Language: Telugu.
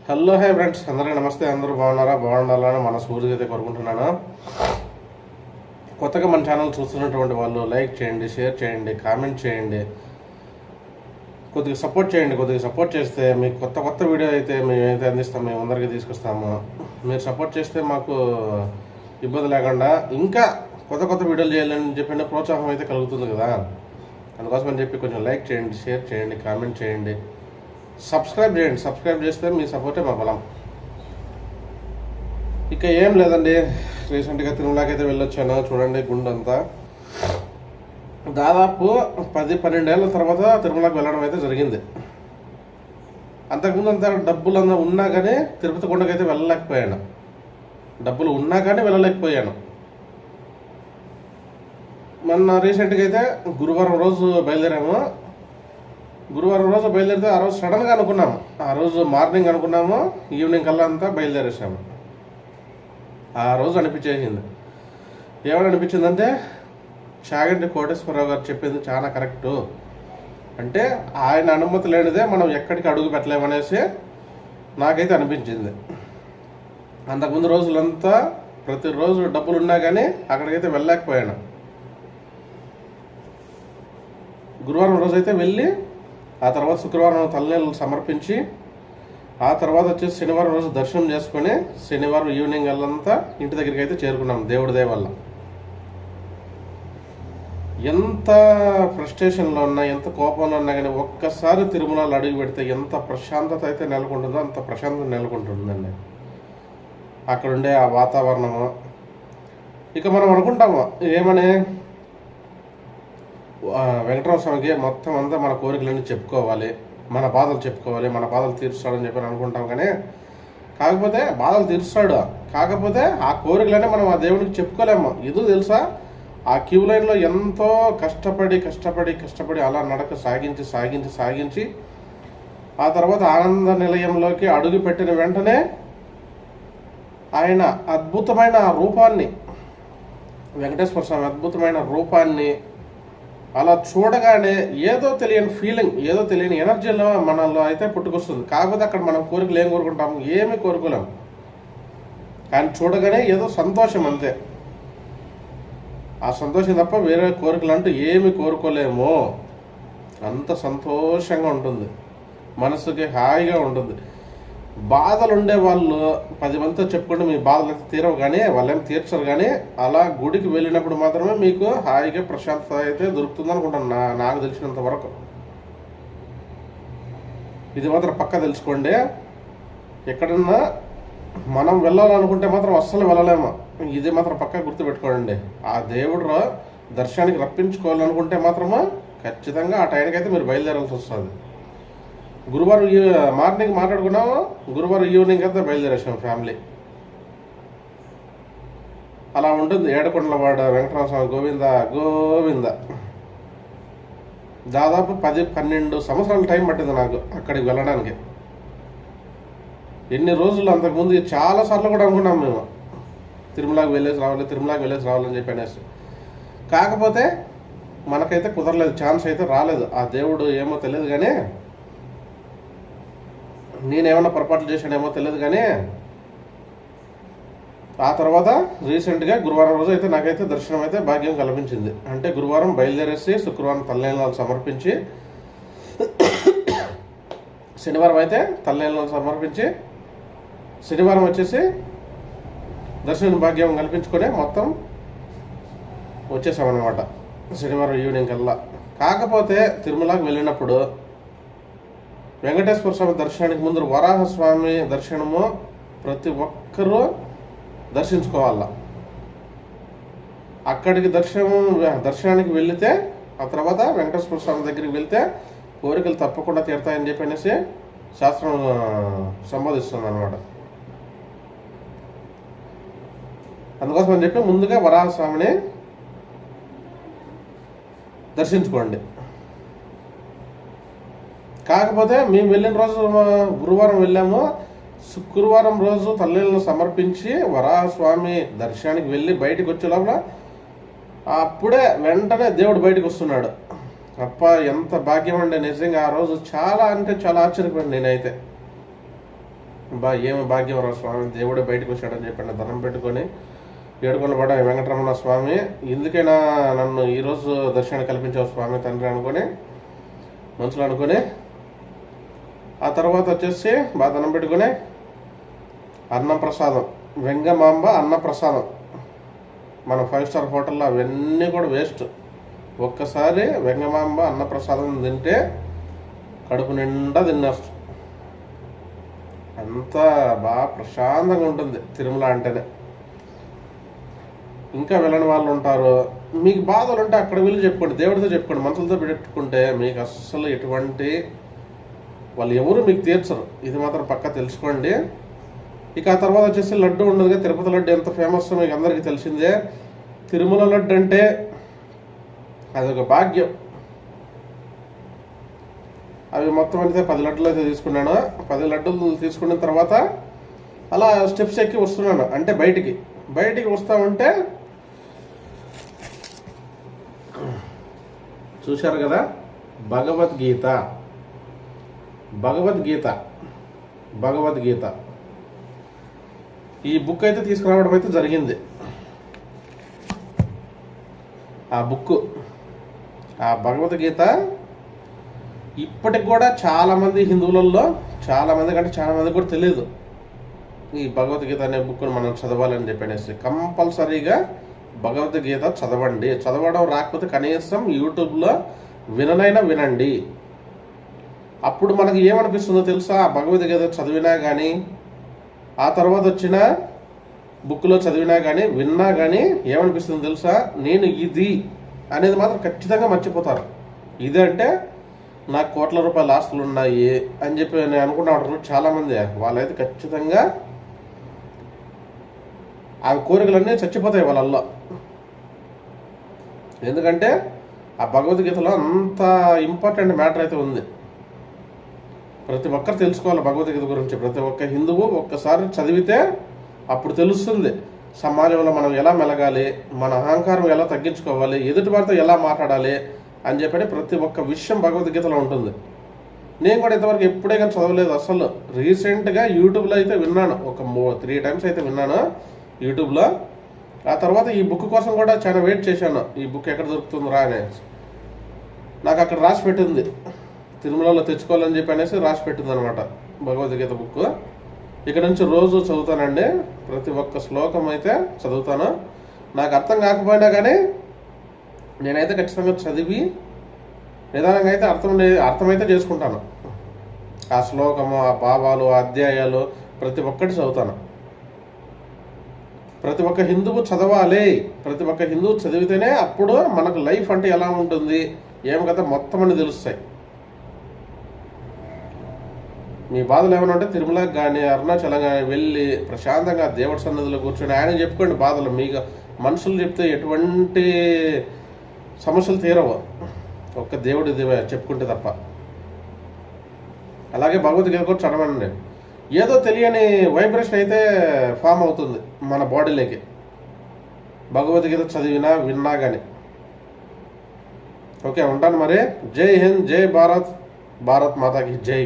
హలో హై ఫ్రెండ్స్, అందరికీ నమస్తే. అందరూ బాగుండాలని మనస్ఫూర్తిగా అయితే కోరుకుంటున్నాను. కొత్తగా మన ఛానల్ చూస్తున్నటువంటి వాళ్ళు లైక్ చేయండి, షేర్ చేయండి, కామెంట్ చేయండి, కొద్దిగా సపోర్ట్ చేయండి. కొద్దిగా సపోర్ట్ చేస్తే మీకు కొత్త వీడియో అయితే మేమైతే అందిస్తాము, మేము అందరికీ తీసుకొస్తాము. మీరు సపోర్ట్ చేస్తే మాకు ఇబ్బంది లేకుండా ఇంకా కొత్త వీడియోలు చేయాలని చెప్పిన ప్రోత్సాహం అయితే కలుగుతుంది కదా. అందుకోసం అని చెప్పి కొంచెం లైక్ చేయండి, షేర్ చేయండి, కామెంట్ చేయండి, సబ్స్క్రైబ్ చేయండి. సబ్స్క్రైబ్ చేస్తే మీ సపోర్టే మా బలం. ఇక ఏం లేదండి, రీసెంట్గా తిరుమలకైతే వెళ్ళొచ్చాను. చూడండి గుండంతా. దాదాపు 10-12 ఏళ్ళ తర్వాత తిరుమలకి వెళ్ళడం అయితే జరిగింది. అంతకుముందు అంత డబ్బులు ఉన్నా కానీ తిరుపతి కొండకైతే వెళ్ళలేకపోయాను. డబ్బులు ఉన్నా కానీ వెళ్ళలేకపోయాను. మొన్న రీసెంట్గా అయితే గురువారం రోజు బయలుదేరాము. గురువారం రోజు బయలుదేరితే ఆ రోజు సడన్గా అనుకున్నాము. ఆ రోజు మార్నింగ్ అనుకున్నాము, ఈవినింగ్ కల్లా అంతా బయలుదేరేసాము. ఆ రోజు అనిపించేసింది. ఏమని అనిపించిందంటే, చాగంటి కోటేశ్వరరావు గారు చెప్పింది చాలా కరెక్టు. అంటే ఆయన అనుమతి లేనిదే మనం ఎక్కడికి అడుగు పెట్టలేమనేసి నాకైతే అనిపించింది. అంతకుముందు రోజులంతా ప్రతిరోజు డబ్బులు ఉన్నా కానీ అక్కడికైతే వెళ్ళలేకపోయాను. గురువారం రోజు అయితే వెళ్ళి, ఆ తర్వాత శుక్రవారం తలనీళ్ళు సమర్పించి, ఆ తర్వాత వచ్చేసి శనివారం రోజు దర్శనం చేసుకొని శనివారం ఈవినింగ్ వెళ్ళంతా ఇంటి దగ్గరికి అయితే చేరుకున్నాం. దేవుడి దయ వల్ల. ఎంత ఫ్రస్ట్రేషన్లో ఉన్నా, ఎంత కోపంలో ఉన్నా కానీ ఒక్కసారి తిరుమలలో అడుగు పెడితే ఎంత ప్రశాంతత అయితే నెలకొంటుందో అంత ప్రశాంతత నెలకొంటుందండి. అక్కడుండే ఆ వాతావరణము. ఇక మనం అనుకుంటాము ఏమని, వెంకటరామ స్వామికి మొత్తం అంతా మన కోరికలన్నీ చెప్పుకోవాలి, మన బాధలు చెప్పుకోవాలి, మన బాధలు తీరుస్తాడని చెప్పి అనుకుంటాం. కానీ కాకపోతే బాధలు తీరుస్తాడు, కాకపోతే ఆ కోరికలన్నీ మనం ఆ దేవుడికి చెప్పుకోలేము. ఇది తెలుసా, ఆ క్యూ లైన్లో ఎంతో కష్టపడి అలా నడక సాగించి ఆ తర్వాత ఆనంద నిలయంలోకి అడుగు పెట్టిన వెంటనే ఆయన అద్భుతమైన రూపాన్ని, వెంకటేశ్వర స్వామి అద్భుతమైన రూపాన్ని అలా చూడగానే ఏదో తెలియని ఫీలింగ్, ఏదో తెలియని ఎనర్జీలో మనలో అయితే పుట్టుకొస్తుంది. కాకపోతే అక్కడ మనం కోరికలు ఏం కోరుకుంటాము, ఏమీ కోరుకోలేము. కానీ చూడగానే ఏదో సంతోషం, అంతే. ఆ సంతోషం తప్ప వేరే కోరికలు అంటూ ఏమి కోరుకోలేము. అంత సంతోషంగా ఉంటుంది, మనసుకి హాయిగా ఉంటుంది. బాధలు ఉండే వాళ్ళు 10 మందితో చెప్పుకుంటే మీ బాధలు అయితే తీరవు, కానీ వాళ్ళేం తీర్చరు. కానీ అలా గుడికి వెళ్ళినప్పుడు మాత్రమే మీకు హాయిగా ప్రశాంతత అయితే దొరుకుతుంది అనుకుంటాను, నాకు తెలిసినంత వరకు. ఇది మాత్రం పక్కా తెలుసుకోండి. ఎక్కడన్నా మనం వెళ్ళాలనుకుంటే మాత్రం అస్సలు వెళ్ళలేము. ఇది మాత్రం పక్కా గుర్తుపెట్టుకోండి. ఆ దేవుడు దర్శనానికి రప్పించుకోవాలనుకుంటే మాత్రమే ఖచ్చితంగా ఆ టైంకి అయితే మీరు బయలుదేరాల్సి వస్తుంది. గురువారం మార్నింగ్ మాట్లాడుకున్నాము, గురువారం ఈవినింగ్ అంతా బయలుదేరేసాం ఫ్యామిలీ. అలా ఉంటుంది ఏడుకొండలవాడ వెంకటరామ స్వామి గోవింద. దాదాపు 10-12 సంవత్సరాల టైం పట్టింది నాకు అక్కడికి వెళ్ళడానికి. ఎన్ని రోజులు అంతకుముందు చాలాసార్లు కూడా అనుకున్నాం మేము, తిరుమలకి వెళ్ళేసి రావాలని చెప్పి అనేసి. కాకపోతే మనకైతే కుదరలేదు, ఛాన్స్ అయితే రాలేదు. ఆ దేవుడు ఏమో తెలియదు, కానీ నేనేమన్నా పొరపాట్లు చేశానేమో తెలియదు. కానీ ఆ తర్వాత రీసెంట్గా గురువారం రోజు అయితే నాకైతే దర్శనం అయితే భాగ్యం కల్పించింది. అంటే గురువారం బయలుదేరేసి శుక్రవారం తలనీలాలు సమర్పించి, శనివారం అయితే తలనీలాలు సమర్పించి, శనివారం వచ్చేసి దర్శనం భాగ్యం కల్పించుకొని మొత్తం వచ్చేసామన్నమాట శనివారం ఈవినింగ్ కల్లా. కాకపోతే తిరుమలకి వెళ్ళినప్పుడు వెంకటేశ్వర స్వామి దర్శనానికి ముందు వరాహస్వామి దర్శనము ప్రతి ఒక్కరూ దర్శించుకోవాల. అక్కడికి దర్శనానికి వెళితే, ఆ తర్వాత వెంకటేశ్వర స్వామి దగ్గరికి వెళ్తే కోరికలు తప్పకుండా తీరుతాయని చెప్పి అనేసి శాస్త్రం సంబోధిస్తుంది అన్నమాట. అందుకోసం అని చెప్పి ముందుగా వరాహస్వామిని దర్శించుకోండి. కాకపోతే మేము వెళ్ళిన రోజు గురువారం వెళ్ళాము. శుక్రవారం రోజు తల్లిని సమర్పించి వరాహస్వామి దర్శనానికి వెళ్ళి బయటకు వచ్చే లోపల అప్పుడే వెంటనే దేవుడు బయటకు వస్తున్నాడు. అప్ప ఎంత భాగ్యం అండి నిజంగా. ఆ రోజు చాలా అంటే చాలా ఆశ్చర్యపోయింది నేనైతే. ఏమి భాగ్యం రా స్వామి, దేవుడే బయటకు వచ్చాడని చెప్పండి దండం పెట్టుకొని ఏడుకొండ పడ వెంకటరమణ స్వామి, ఎందుకైనా నన్ను ఈరోజు దర్శనం కల్పించావు స్వామి తండ్రి అనుకొని మనసులో అనుకొని, ఆ తర్వాత వచ్చేసి బాగా దండం పెట్టుకొని అన్నప్రసాదం, వెంగమాంబ అన్నప్రసాదం, మన 5 స్టార్ హోటల్లో అవన్నీ కూడా వేస్ట్. ఒక్కసారి వెంగమాంబ అన్నప్రసాదం తింటే కడుపు నిండా తినేస్తాం. అంతా బాగా ప్రశాంతంగా ఉంటుంది తిరుమల అంటేనే. ఇంకా వెళ్ళని వాళ్ళు ఉంటారు, మీకు బాధలు ఉంటే అక్కడ వెళ్ళి చెప్పుకోండి, దేవుడితో చెప్పుకోండి, మనుషులతో పెట్టుకుంటే మీకు అస్సలు ఎటువంటి వాళ్ళు ఎవరు మీకు తీర్చరు, ఇది మాత్రం పక్కా తెలుసుకోండి. ఇక ఆ తర్వాత వచ్చేసి లడ్డు ఉండదుగా, తిరుపతి లడ్డు ఎంత ఫేమస్ మీకు అందరికీ తెలిసిందే. తిరుమల లడ్డు అంటే అదొక భాగ్యం. అవి మొత్తం అయితే 10 లడ్డులు అయితే తీసుకున్నాను. 10 లడ్డులు తీసుకున్న తర్వాత అలా స్టెప్స్ ఎక్కి వస్తున్నాను, అంటే బయటికి వస్తా ఉంటే చూశారు కదా, భగవద్గీత ఈ బుక్ అయితే తీసుకురావడం అయితే జరిగింది. ఆ భగవద్గీత ఇప్పటికి కూడా చాలామంది హిందువులలో చాలామంది కూడా తెలియదు ఈ భగవద్గీత అనే బుక్ను మనం చదవాలని చెప్పనేసి. కంపల్సరీగా భగవద్గీత చదవండి. చదవడం రాకపోతే కనీసం యూట్యూబ్లో వినండి. అప్పుడు మనకి ఏమనిపిస్తుందో తెలుసా, ఆ భగవద్గీత చదివినా కానీ, ఆ తర్వాత వచ్చిన బుక్లో చదివినా కానీ, విన్నా కానీ ఏమనిపిస్తుందో తెలుసా, నేను ఇది అనేది మాత్రం ఖచ్చితంగా మర్చిపోతారు. ఇది అంటే నాకు కోట్ల రూపాయల ఆస్తులు ఉన్నాయి అని చెప్పి నేను అనుకున్నాడు చాలామంది. వాళ్ళైతే ఖచ్చితంగా ఆ కోరికలన్నీ చచ్చిపోతాయి వాళ్ళల్లో. ఎందుకంటే ఆ భగవద్గీతలో అంత ఇంపార్టెంట్ మ్యాటర్ అయితే ఉంది. ప్రతి ఒక్కరు తెలుసుకోవాలి భగవద్గీత గురించి. ప్రతి ఒక్క హిందువు ఒక్కసారి చదివితే అప్పుడు తెలుస్తుంది సమాజంలో మనం ఎలా మెలగాలి, మన అహంకారం ఎలా తగ్గించుకోవాలి, ఎదుటి వారితో ఎలా మాట్లాడాలి అని చెప్పని ప్రతి ఒక్క విషయం భగవద్గీతలో ఉంటుంది. నేను కూడా ఇంతవరకు ఎప్పుడే కానీ చదవలేదు అసలు. రీసెంట్గా యూట్యూబ్లో అయితే విన్నాను, ఒక 3 టైమ్స్ అయితే విన్నాను యూట్యూబ్లో. ఆ తర్వాత ఈ బుక్ కోసం కూడా చాలా వెయిట్ చేశాను, ఈ బుక్ ఎక్కడ దొరుకుతుందిరా అనేసి. నాకు అక్కడ రాసి పెట్టింది, తిరుమలలో తెచ్చుకోవాలని చెప్పి అనేసి రాసి పెట్టింది అనమాట భగవద్గీత బుక్. ఇక్కడ నుంచి రోజు చదువుతానండి, ప్రతి ఒక్క శ్లోకం అయితే చదువుతాను. నాకు అర్థం కాకపోయినా కానీ నేనైతే ఖచ్చితంగా చదివి నిదానంగా అయితే అర్థమైతే చేసుకుంటాను. ఆ శ్లోకము, ఆ భావాలు, ఆ అధ్యాయాలు ప్రతి ఒక్కటి చదువుతాను. ప్రతి ఒక్క హిందువు చదవాలి. ప్రతి ఒక్క హిందువు చదివితేనే అప్పుడు మనకు లైఫ్ అంటే ఎలా ఉంటుంది, ఏం కదా మొత్తం అని తెలుస్తాయి. మీ బాధలు ఏమైనా ఉంటే తిరుమలకు కానీ అరుణాచలం కానీ వెళ్ళి ప్రశాంతంగా దేవుడి సన్నిధిలో కూర్చొని ఆయన చెప్పుకోండి బాధలు. మీకు మనుషులు చెప్తే ఎటువంటి సమస్యలు తీరవు, ఒక్క దేవుడి చెప్పుకుంటే తప్ప. అలాగే భగవద్గీత కూడా చదవండి. ఏదో తెలియని వైబ్రేషన్ అయితే ఫామ్ అవుతుంది మన బాడీలోకి భగవద్గీత చదివినా విన్నా కానీ. ఓకే, ఉంటాను మరి. జై హింద్, జై భారత్, భారత్ మాతాకి జై.